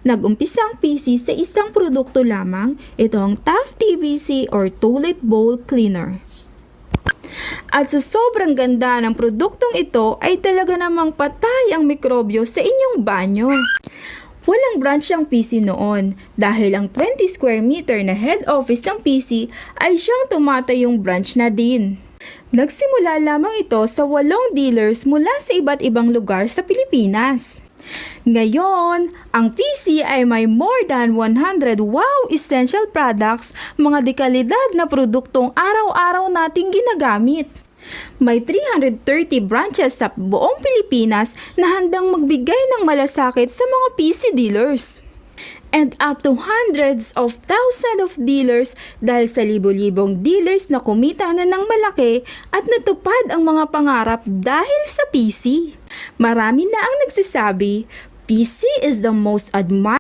Nag-umpisa ang PC sa isang produkto lamang, ito ang Tough TBC or Toilet Bowl Cleaner. At sa sobrang ganda ng produktong ito ay talaga namang patay ang mikrobyo sa inyong banyo. Walang branch ang PC noon dahil ang 20 square meter na head office ng PC ay siyang tumatayong branch na din. Nagsimula lamang ito sa 8 dealers mula sa iba't ibang lugar sa Pilipinas. Ngayon, ang PC ay may more than 100 wow essential products, mga dekalidad na produktong araw-araw nating ginagamit. May 330 branches sa buong Pilipinas na handang magbigay ng malasakit sa mga PC dealers. And up to hundreds of thousands of dealers dahil sa libo-libong dealers na kumita na ng malaki at natupad ang mga pangarap dahil sa PC. Marami na ang nagsasabi, PC is the most admired